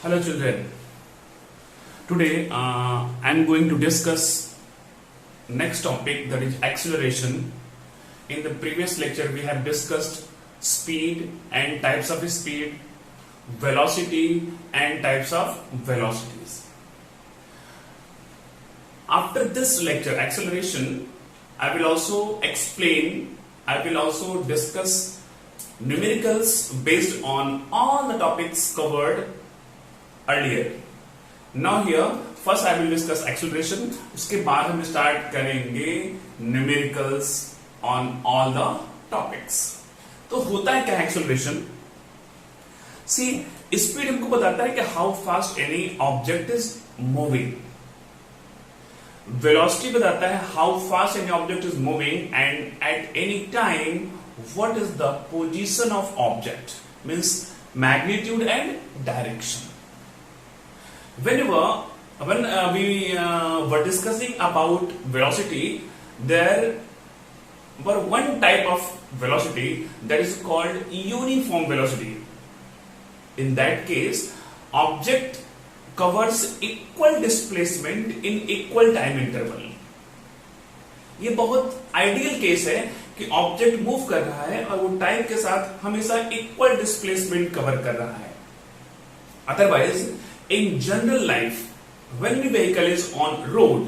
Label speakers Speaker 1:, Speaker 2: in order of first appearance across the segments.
Speaker 1: Hello children. Today I am going to discuss next topic, that is acceleration. In the previous lecture we have discussed speed and types of speed, velocity and types of velocities. After this lecture acceleration, I will also discuss numericals based on all the topics covered earlier. Now here first I will discuss acceleration, उसके बाद हम start करेंगे numericals on all the topics. तो होता है क्या acceleration? See, speed हमको बताता है कि how fast any object is moving. Velocity बताता है how fast any object is moving and at any time what is the position of object, means magnitude and direction. When we were discussing about velocity, there were one type of velocity that is called uniform velocity. In that case, object covers equal displacement in equal time interval. ये बहुत ideal case है कि object move कर रहा है और वो time के साथ हमेशा इक्वल डिस्प्लेसमेंट कवर कर रहा है. Otherwise in general life, when the vehicle is on road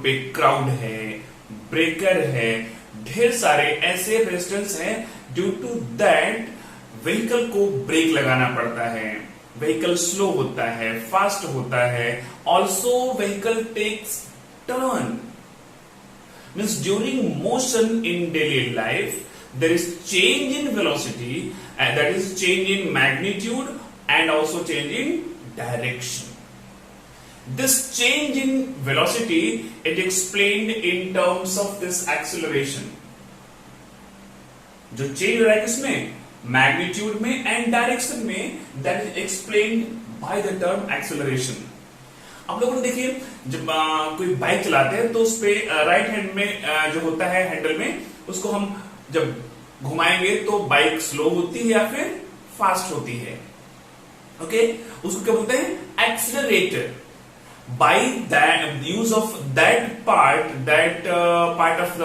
Speaker 1: पे क्राउड है, ब्रेकर है, ढेर सारे ऐसे रेजिस्टेंस हैं, ड्यू टू दैट व्हीकल को ब्रेक लगाना पड़ता है, व्हीकल स्लो होता है, फास्ट होता है, also vehicle takes turn. Means during motion in daily life there is change in velocity and that is change in magnitude and also change in direction. This change in velocity is explained in terms of this acceleration. जो change हो रहा है किसमें? Magnitude में and direction में, that is explained by the term acceleration. आप लोगों ने देखिए जब कोई बाइक चलाते हैं तो उस पे राइट हैंड में जो होता है हैंडल में, उसको हम जब घुमाएंगे तो बाइक स्लो होती है या फिर फास्ट होती है. ओके, उसको क्या बोलते हैं? Accelerator. By that use of that part of the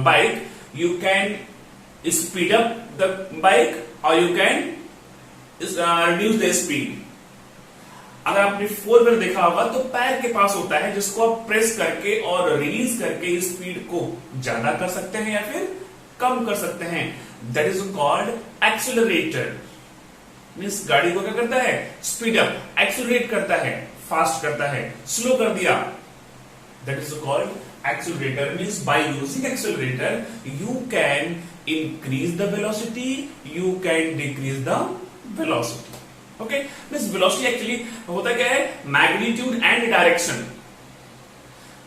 Speaker 1: bike you can speed up the bike और you can reduce the speed. अगर आपने फोर व्हीलर देखा होगा तो पैर के पास होता है जिसको आप प्रेस करके और रिलीज करके स्पीड को ज्यादा कर सकते हैं या फिर कम कर सकते हैं. That is called accelerator. Means गाड़ी को क्या करता है? स्पीड अप, एक्सीलरेट करता है, फास्ट करता है, स्लो कर दिया. That is called accelerator. Means by using accelerator you can increase the velocity, you can decrease the velocity. Okay, means velocity actually होता क्या है? Magnitude and direction.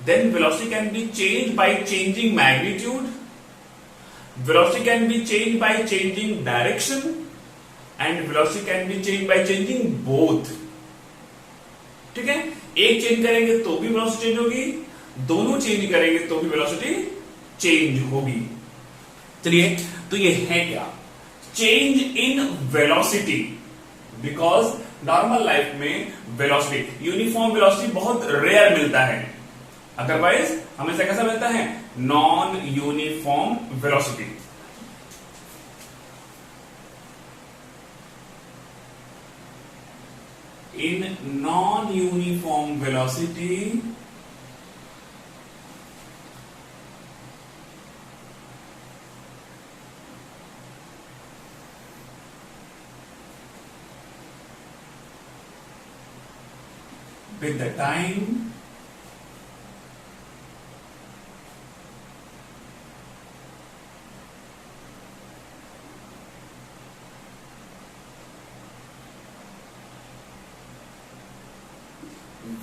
Speaker 1: Then velocity can be change by changing magnitude, velocity can be changed by changing direction and velocity can be changed by changing both. ठीक है, एक change करेंगे तो भी velocity change होगी, दोनों चेंज करेंगे तो भी वेलोसिटी चेंज होगी. चलिए, तो ये है क्या? Change in velocity. Because normal life में वेलोसिटी, यूनिफॉर्म वेलोसिटी बहुत रेयर मिलता है. अदरवाइज हमेशा कैसा मिलता है? Non uniform velocity. In non uniform velocity with the time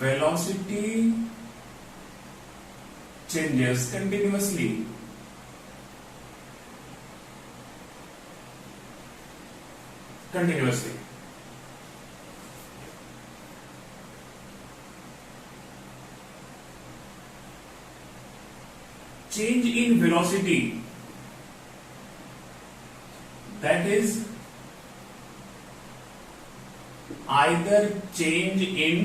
Speaker 1: velocity changes continuously. Change in velocity, that is either change in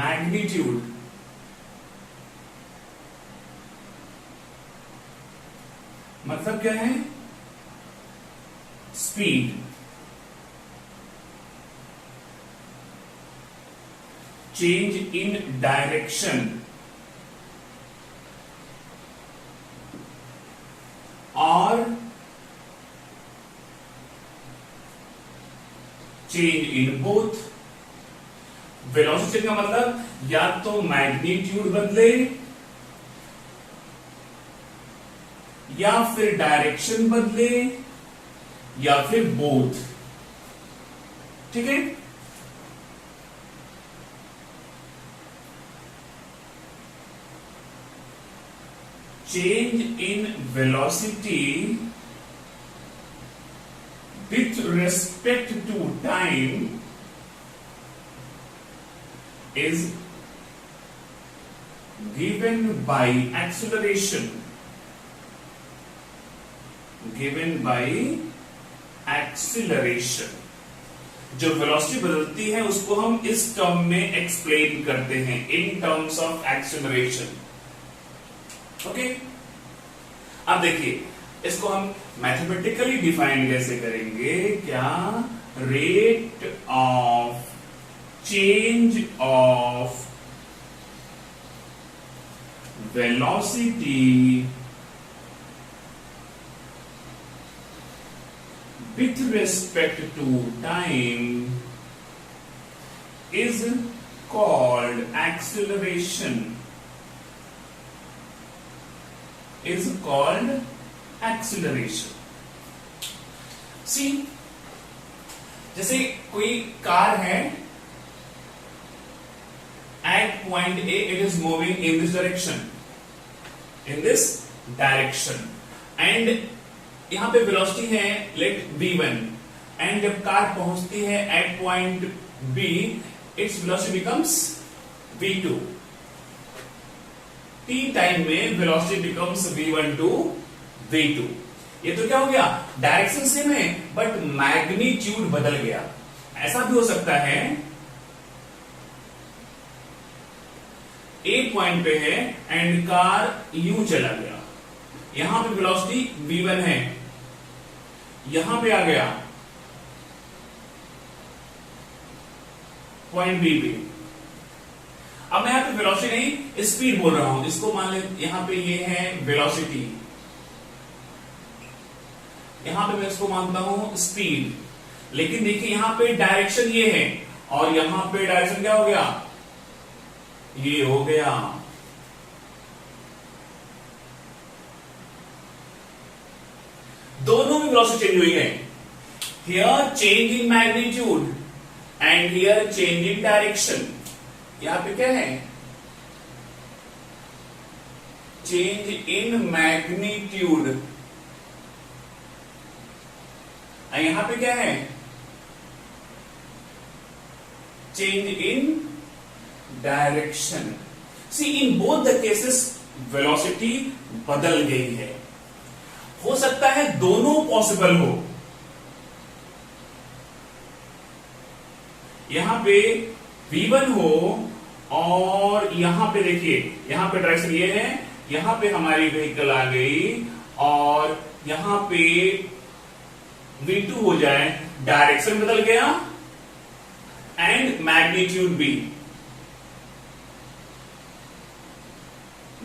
Speaker 1: magnitude मतलब क्या है, स्पीड, चेंज इन डायरेक्शन और चेंज इन बोथ। वेलोसिटी का मतलब या तो मैग्नीट्यूड बदले या फिर डायरेक्शन बदले या फिर बोथ। ठीक है, change in velocity with respect to time is given by acceleration, given by acceleration। जो वेलोसिटी बदलती है उसको हम इस टर्म में एक्सप्लेन करते हैं, in terms of acceleration. Okay, अब देखिए इसको हम मैथमेटिकली डिफाइन कैसे करेंगे, क्या, rate of change of velocity with respect to time is called acceleration, is called acceleration। See, जैसे कोई कार है, at point A it is moving in this direction, in this direction, and यहां पे velocity है late v1, and जब car पहुंचती है at point B its velocity becomes v2। t time में velocity becomes v1 to v2। ये तो क्या हो गया, डायरेक्शन सेम है बट मैग्नीट्यूड बदल गया। ऐसा भी हो सकता है एक पॉइंट पे है एंड कार यूं चला गया, यहां पे वेलोसिटी v1 है, यहां पे आ गया पॉइंट बी पे। अब मैं यहां पे वेलोसिटी नहीं स्पीड बोल रहा हूं, इसको मान ले यहां पे ये है वेलोसिटी, यहां पे मैं इसको मानता हूं स्पीड, लेकिन देखिए यहां पे डायरेक्शन ये है और यहां पे डायरेक्शन क्या हो गया, ये हो गया। दोनों में वेलोसिटी चेंज हुई है, here change in magnitude and here change in direction. यहां पे क्या है, चेंज इन मैग्नीट्यूड, यहां पे क्या है, change in direction. See in both the cases velocity बदल गई है। हो सकता है दोनों पॉसिबल हो, यहां पे v1 हो और यहां पे देखिए यहां पे डायरेक्शन ये है, यहां पे हमारी व्हीकल आ गई और यहां पे v2 हो जाए, डायरेक्शन बदल गया एंड मैग्नीट्यूड भी,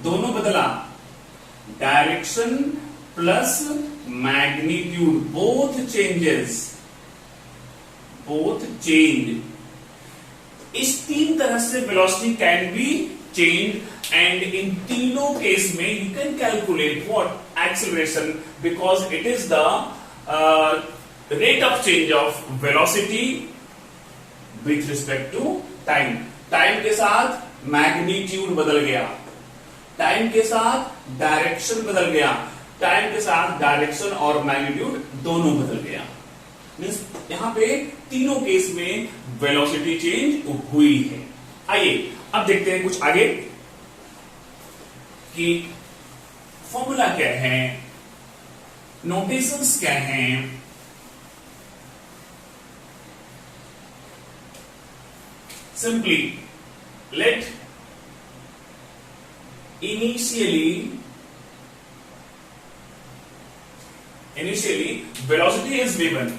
Speaker 1: दोनों बदला, direction plus magnitude, both changes, both change. इस तीन तरह से velocity can be change and in तीनों केस में you can calculate what acceleration, because it is the rate of change of velocity with respect to time. Time के साथ magnitude बदल गया, टाइम के साथ डायरेक्शन बदल गया, टाइम के साथ डायरेक्शन और मैग्नीट्यूड दोनों बदल गया। मींस यहां पे तीनों केस में वेलोसिटी चेंज हुई है। आइए अब देखते हैं कुछ आगे कि फॉर्मूला क्या है, नोटेशंस क्या हैं, Simply let initially velocity is v1,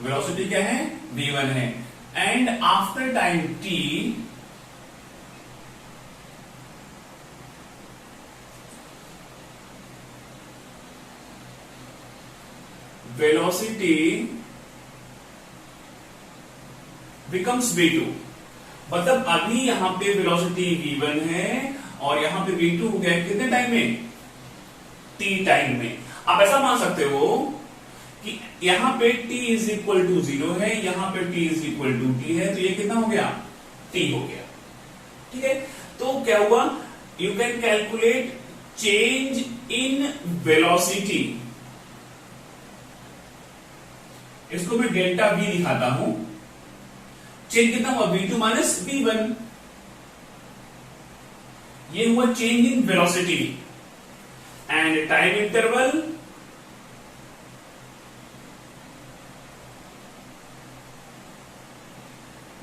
Speaker 1: velocity क्या है v1 है, and after time t velocity becomes v2। मतलब अभी यहां पे वेलोसिटी v1 है और यहां पे v2 हो गया कितने टाइम में, t टाइम में। आप ऐसा मान सकते हो कि यहां पे t इज इक्वल टू 0 है, यहां पे t is equal to t है, तो ये कितना हो गया, t हो गया। ठीक है, तो क्या हुआ, you can calculate change in velocity. इसको मैं डेल्टा v दिखाता हूं। चेंज कितना हुआ, v2 माइनस v1, ये हुआ change in velocity. And time interval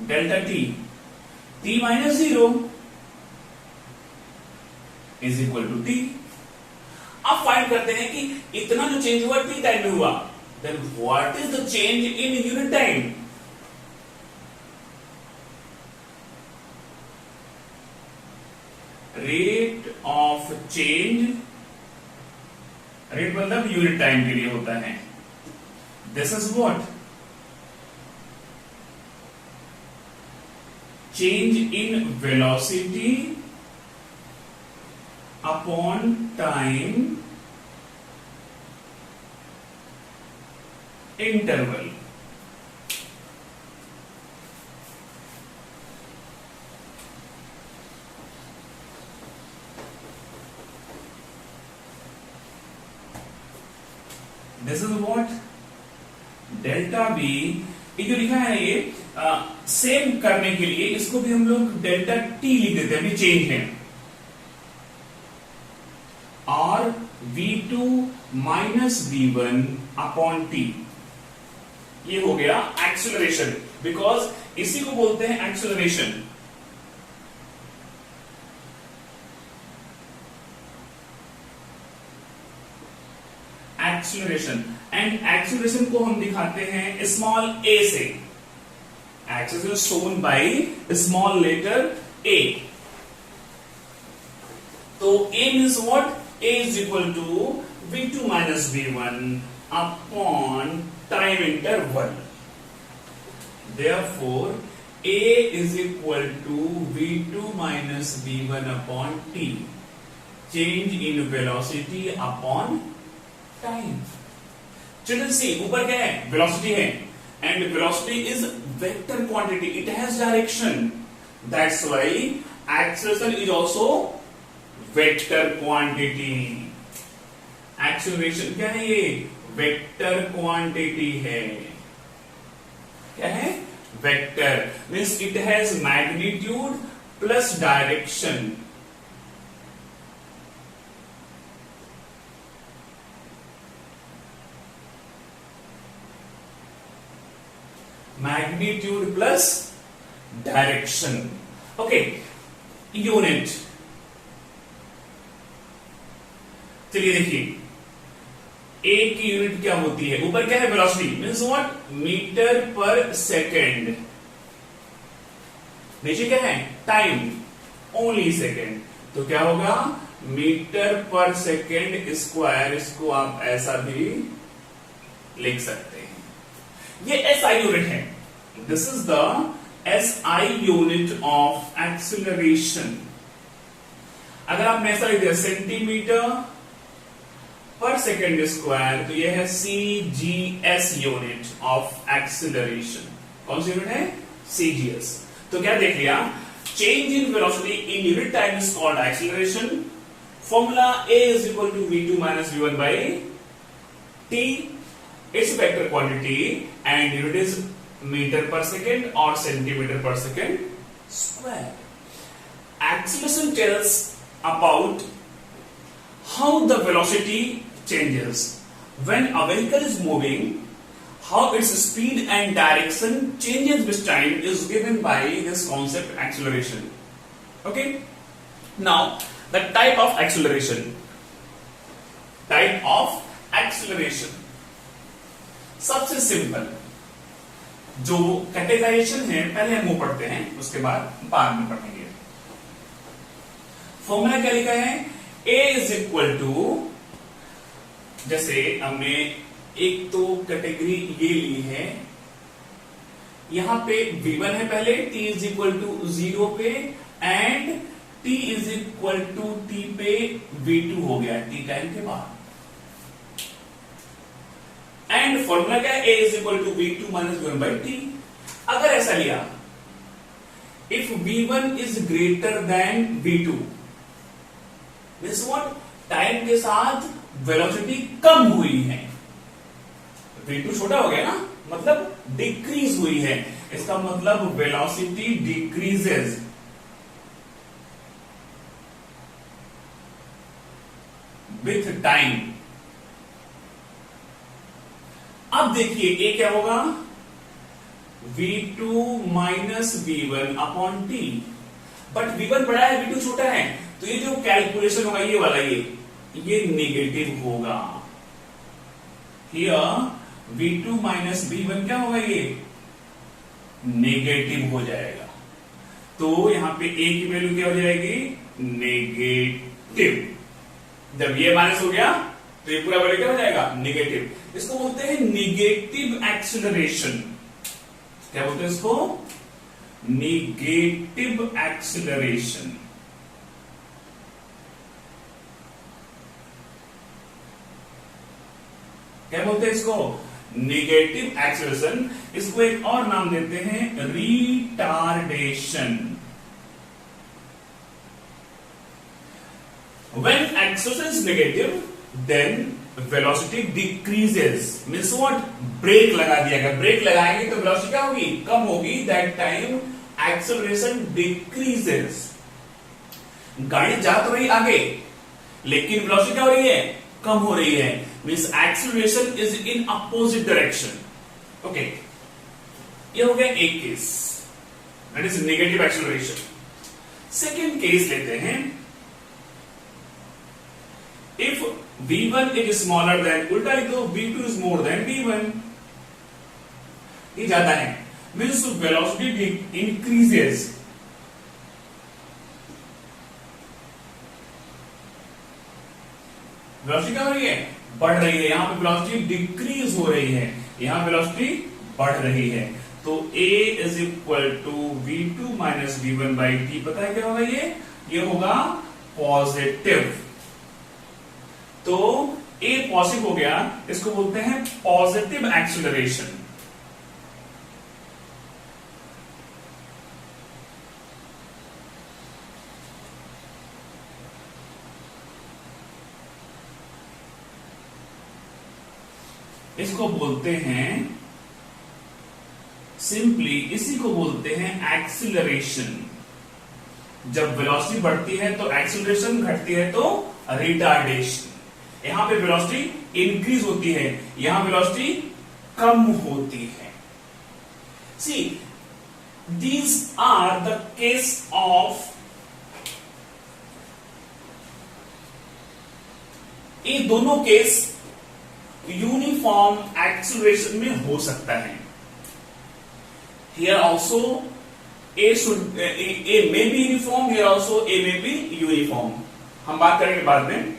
Speaker 1: delta t minus 0 is equal to t। अब फाइंड करते हैं कि इतना जो चेंज हुआ t टाइम में हुआ, then what is the change in unit time. Rate of change, rate मतलब यूनिट टाइम के लिए होता है। This is what, change in velocity upon time interval. This is what, delta B. ये जो लिखा है ये सेम करने के लिए इसको भी हम लोग डेल्टा टी लिख देते हैं, चेंज है। और v2 minus v1 upon T, ये हो गया एक्सेलरेशन, बिकॉज इसी को बोलते हैं एक्सेलरेशन। एक्सेलरेशन, एंड एक्सेलरेशन को हम दिखाते हैं स्मॉल a से। Acceleration shown by small letter a। तो a means what, a is equal to v2 minus v1 upon time interval. Therefore a is equal to v2 minus v1 upon t, change in velocity upon time। Children see, ऊपर क्या है, velocity है, and velocity is vector quantity, it has direction, that's why acceleration is also vector quantity। acceleration क्या है, ये vector quantity है। क्या है, vector, means it has magnitude plus direction. Magnitude plus direction. Okay, unit, चलिए देखिए ए की यूनिट क्या होती है। ऊपर क्या है, velocity means what, metre per second. नीचे क्या है, टाइम, ओनली सेकेंड। तो क्या होगा, मीटर पर सेकेंड स्क्वायर। इसको आप ऐसा भी लिख सकते हैं, ये एसआई यूनिट है। This is the SI unit of acceleration. अगर आपने ऐसा लिख दिया सेंटीमीटर पर सेकेंड स्क्वायर, तो यह है CGS यूनिट ऑफ एक्सीलरेशन। कौन सी यूनिट है, CGS। तो क्या देख लिया, change in velocity in unit time is called acceleration. Formula A is equal to v2 minus v1 by t, it's vector quantity, and unit is metre per second और centimetre per second square. Acceleration tells about how the velocity changes when a vehicle is moving, how its speed and direction changes with time is given by this concept acceleration. Okay, now the type of acceleration. सबसे simple जो categorisation है पहले हम वो पढ़ते हैं, उसके बाद में पढ़ेंगे। फॉर्मूला क्या लिखा है, a इज इक्वल टू, जैसे हमने एक तो कैटेगरी ये ली है, यहां पे v1 है पहले, t इज इक्वल टू 0 पे, and t is equal to t पे v2 हो गया t टाइम के बाद। एंड फॉर्मूला क्या है, a is equal to v2 minus v1 by t। अगर ऐसा लिया, if v1 is greater than v2 means what, time के साथ वेलोसिटी कम हुई है, v2 छोटा हो गया ना, मतलब डिक्रीज हुई है, इसका मतलब वेलोसिटी डिक्रीजेज। With time. अब देखिए ए क्या होगा, v2 minus v1 upon t, but v1 बड़ा है v2 छोटा है, तो ये जो कैलकुलेशन होगा ये वाला ये नेगेटिव होगा। हियर v2 माइनस v1 क्या होगा, ये नेगेटिव हो जाएगा। तो यहां पे a की वैल्यू क्या हो जाएगी, नेगेटिव। जब ये माइनस हो गया तो ये पूरा वैल्यू क्या हो जाएगा, नेगेटिव। इसको बोलते हैं नेगेटिव एक्सीलरेशन। क्या बोलते हैं इसको, नेगेटिव एक्सीलरेशन। क्या बोलते हैं इसको, नेगेटिव एक्सीलरेशन। इसको एक और नाम देते हैं retardation. When acceleration is negative, then velocity decreases. Means what? Brake लगा दिया गया, ब्रेक लगाएंगे तो वेलोसिटी क्या होगी, कम होगी। That time acceleration decreases. गाड़ी जा तो रही आगे, लेकिन वेलोसिटी क्या हो रही है, कम हो रही है। Means acceleration is in opposite direction. Okay, ये हो गया एक case, that is negative acceleration. Second case लेते हैं, if v1 is smaller than, उल्टा लिख दो, v2 is more than v1, ये ज्यादा है, means velocity increases। वेलोसिटी क्या हो रही है, बढ़ रही है। यहां पे वेलोसिटी डिक्रीज हो रही है, यहां वेलोसिटी बढ़ रही है। तो a is equal to v2 minus v1 by t। पता है क्या होगा, ये होगा पॉजिटिव। तो a पॉजिटिव हो गया, इसको बोलते हैं पॉजिटिव एक्सीलरेशन। इसको बोलते हैं सिंपली, इसी को बोलते हैं एक्सीलरेशन। जब वेलोसिटी बढ़ती है तो एक्सीलरेशन, घटती है तो रिटार्डेशन। यहां पे वेलोसिटी इंक्रीज होती है, यहां वेलोसिटी कम होती है। See, these are the case of, ये दोनों केस यूनिफॉर्म एक्सीलरेशन में हो सकता है। Here also a may be uniform, here also a may be uniform. हम बात करेंगे बाद में।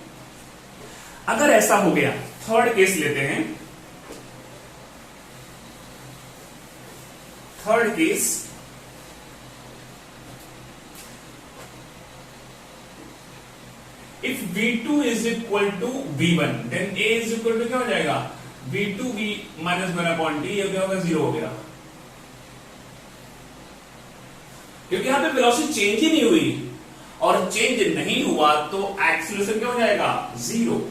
Speaker 1: अगर ऐसा हो गया, थर्ड केस लेते हैं। Third case, if v2 is equal to v1 then a is equal to क्या हो जाएगा, v2 v minus one upon T. ये क्या होगा, जीरो हो गया, क्योंकि यहां पे वेलोसिटी चेंज ही नहीं हुई, और चेंज नहीं हुआ तो एक्सीलरेशन क्या हो जाएगा, zero.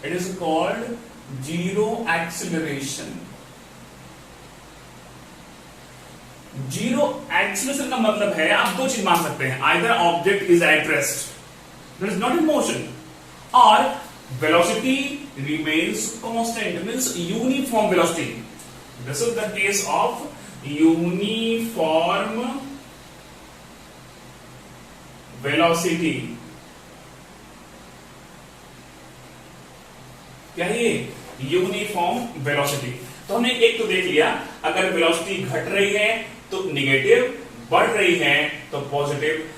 Speaker 1: It is called zero acceleration. Zero acceleration का मतलब है, आप दो चीज मान सकते हैं, either object is at rest, that is not in motion, और velocity remains constant, means uniform velocity. This is the case of uniform velocity. क्या है ये? Uniform velocity. तो हमने एक तो देख लिया, अगर वेलोसिटी घट रही है तो निगेटिव, बढ़ रही है तो पॉजिटिव,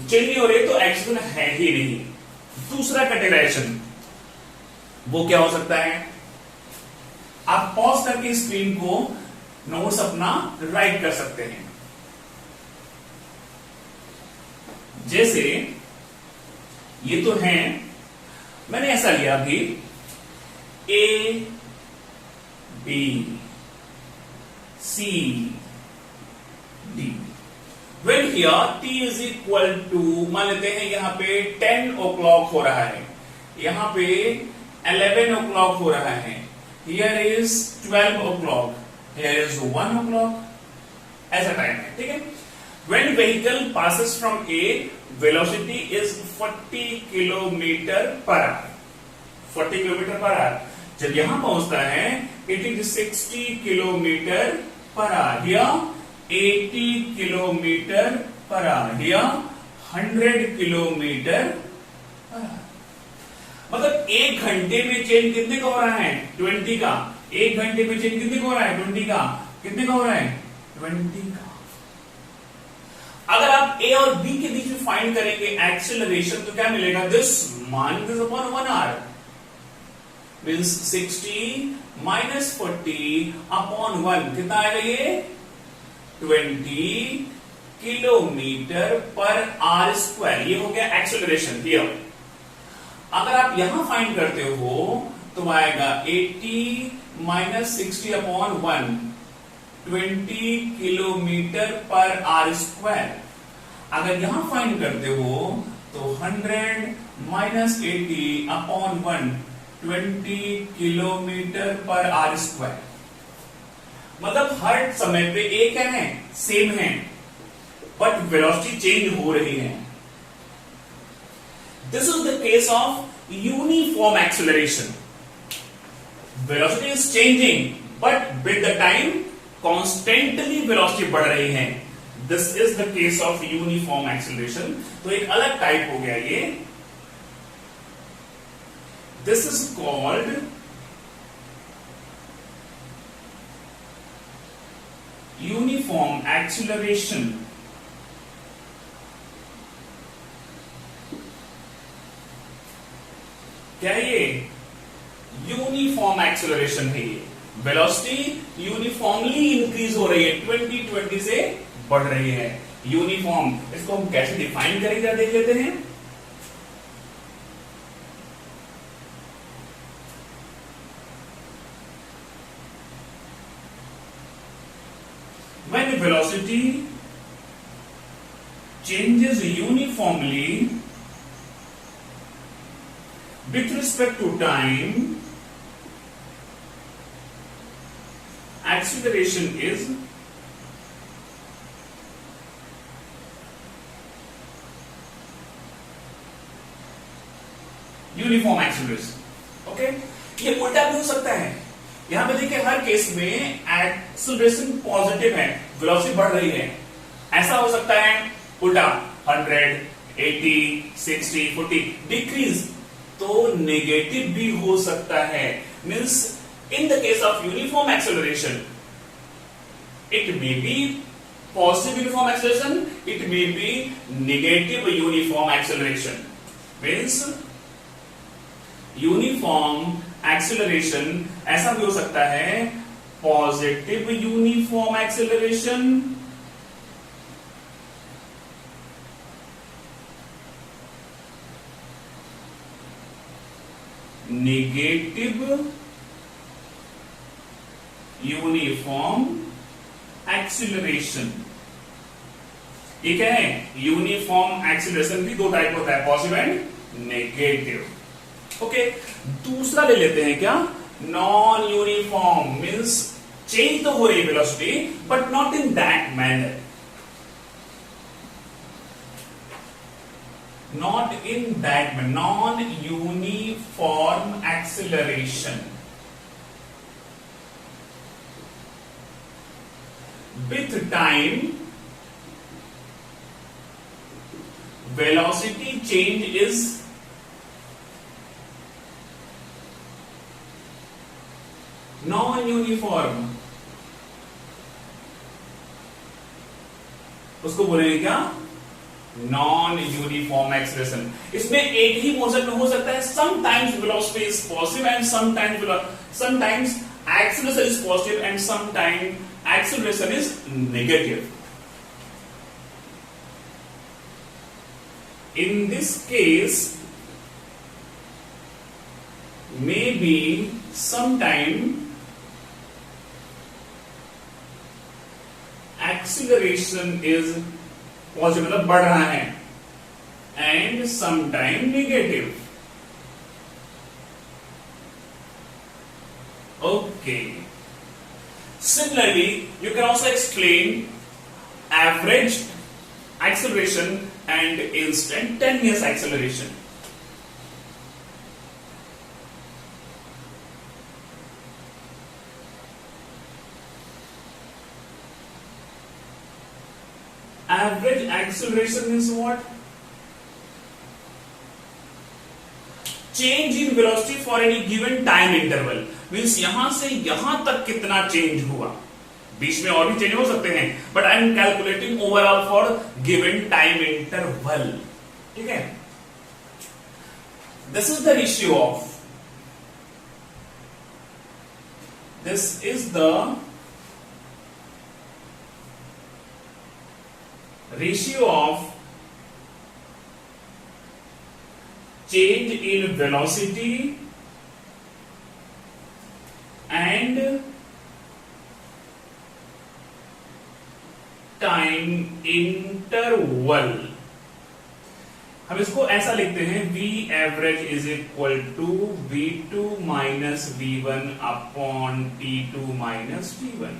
Speaker 1: चेंज नहीं हो रही तो एक्शन है ही नहीं. दूसरा कैटेगराइजेशन वो क्या हो सकता है? आप पॉज करके स्क्रीन को नोट्स अपना राइट कर सकते हैं. जैसे ये तो है, मैंने ऐसा लिया अभी A B C D. When here T is equal to, मान लेते हैं यहां पे 10 o'clock हो रहा है, यहां पे 11 o'clock हो रहा है, here is 12 o'clock, here is 1 o'clock, ऐसा टाइम है. ठीक है. When vehicle passes from A, velocity is 40 kilometre per hour. 40 kilometre per hour. जब यहां पहुंचता है it is 60 kilometre per hour, या 80 किलोमीटर पर आवर, या 100 किलोमीटर पर आवर. मतलब एक घंटे में चेंज कितने का हो रहा है? 20 का. एक घंटे में चेंज कितने का हो रहा है? 20 का. कितने का हो रहा है? 20 का. अगर आप ए और बी के बीच में फाइंड करेंगे एक्सेलरेशन तो क्या मिलेगा? दिस मान this upon 1 hour means 60 minus 40 upon 1, कितना आएगा ये? 20 किलोमीटर पर आर स्क्वायर. ये हो गया एक्सेलरेशन. हियर अगर आप यहां फाइंड करते हो तो आएगा 80 माइनस 60 अपॉन 1, 20 किलोमीटर पर आर स्क्वायर. अगर यहां फाइंड करते हो तो 100 माइनस 80 अपॉन 1, 20 किलोमीटर पर आर स्क्वायर. मतलब हर समय पे एक है, सेम है, बट वेलोसिटी चेंज हो रही है. This is the case of uniform acceleration. Velocity is changing but with the time constantly velocity बढ़ रही है. This is the case of uniform acceleration. तो एक अलग टाइप हो गया ये. This is called uniform acceleration. क्या है ये? यूनिफॉर्म एक्सेलरेशन है ये. वेलोसिटी यूनिफॉर्मली इंक्रीज हो रही है, 20 से बढ़ रही है. यूनिफॉर्म, इसको हम कैसे डिफाइन करेंगे देख लेते हैं. When velocity changes uniformly with respect to time, acceleration is uniform acceleration. Okay, ये उल्टा भी हो सकता है. यहां पे देखिए हर केस में एक्सेलरेशन पॉजिटिव है, वेलोसिटी बढ़ रही है. ऐसा हो सकता है उल्टा 100, 80, 60, 40 डिक्रीज, तो नेगेटिव भी हो सकता है. Means in the case of uniform acceleration it may be positive uniform acceleration, it may be negative uniform acceleration. Means uniform acceleration ऐसा भी हो सकता है positive uniform acceleration, negative uniform acceleration. ये क्या है? यूनिफॉर्म एक्सेलरेशन भी दो टाइप होता है, पॉजिटिव एंड नेगेटिव. ओके, दूसरा ले लेते हैं क्या? Non uniform. मींस चेंज तो हो रही है velocity but not in that manner. not in that way, non-uniform acceleration. With time, velocity change is non-uniform. उसको बोलेंगे क्या? Non uniform acceleration. इसमें एक ही मोशन में हो सकता है. Sometimes velocity is positive and sometimes acceleration is positive and sometimes acceleration is negative. In this case, maybe sometime acceleration is positive, मतलब बढ़ रहा है, and sometime negative. Okay. Similarly, you can also explain average acceleration and instantaneous acceleration. Average acceleration is what? Change in velocity for any given time interval. Means यहां से यहां तक कितना change हुआ. बीच में और भी चेंज हो सकते हैं, but I am calculating overall for given time interval. ठीक है. This is the ratio of change in velocity and time interval. हम इसको ऐसा लिखते हैं, V average is equal to V2 minus V1 upon T2 minus T1.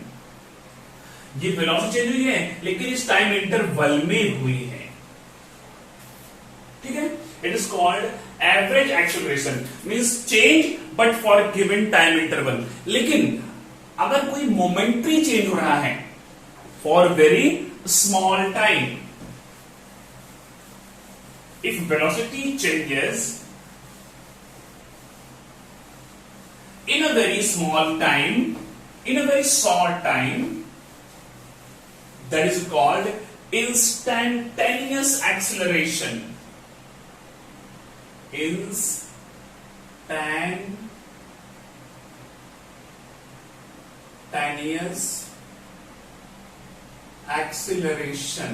Speaker 1: ये velocity change हुई है, लेकिन इस टाइम इंटरवल में हुई है. ठीक है. It is called average acceleration, means change but for given time interval. लेकिन अगर कोई मोमेंट्री चेंज हो रहा है for very small time, if velocity changes in a very small time, in a very short time, that is called instantaneous acceleration. Instantaneous acceleration.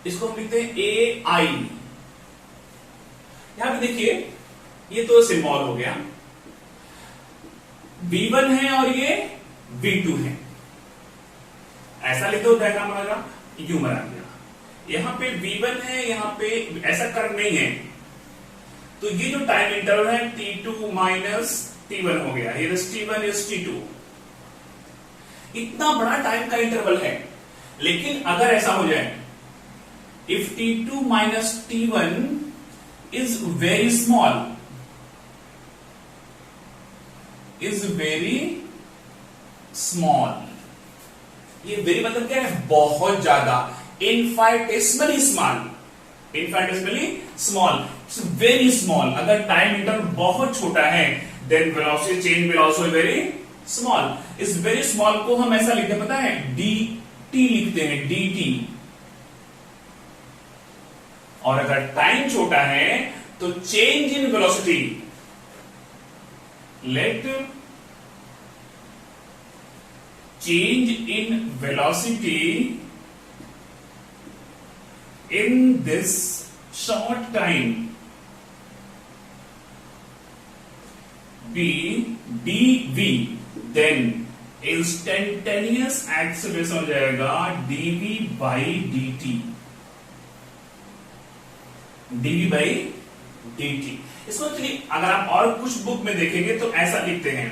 Speaker 1: इसको हम लिखते हैं AI. यहां पे देखिए, ये तो सिंबल हो गया, V1 है और ये V2 है. ऐसा लिख दो, डायग्राम बनेगा, यू बना दिया. यहां पे V1 है, यहां पे ऐसा कर नहीं है, तो ये जो टाइम इंटरवल है T2 माइनस T1 हो गया. ये T1 इज T2. इतना बड़ा टाइम का इंटरवल है. लेकिन अगर ऐसा हो जाए, if T2 minus T1 is very small, ये वेरी मतलब क्या है? बहुत ज्यादा. infinitesimally small, it's very small. अगर टाइम इंटरवल बहुत छोटा है, then velocity change will also be very small. इस very small को हम ऐसा लिखते हैं, पता है, dt लिखते हैं, dt. और अगर टाइम छोटा है तो change in velocity, let change in velocity in this short time be dv, then instantaneous acceleration हो जाएगा dv by dt. इसको चलिए, अगर आप और कुछ बुक में देखेंगे तो ऐसा लिखते हैं,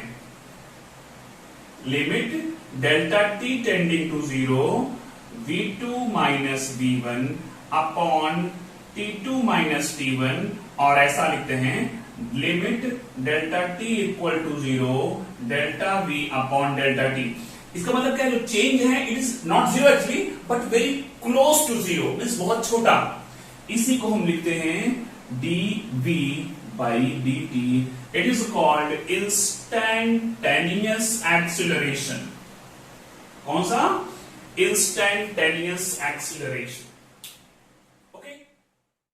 Speaker 1: limit delta t tending to 0 v2 minus v1 upon t2 minus t1, और ऐसा लिखते हैं limit delta t equal to 0 delta v upon delta t। इसका मतलब क्या है, जो चेंज है it is not zero actually but very close to zero, means बहुत छोटा। इसी को हम लिखते हैं dv by dt। It is called instantaneous acceleration. कौन सा? Instantaneous acceleration.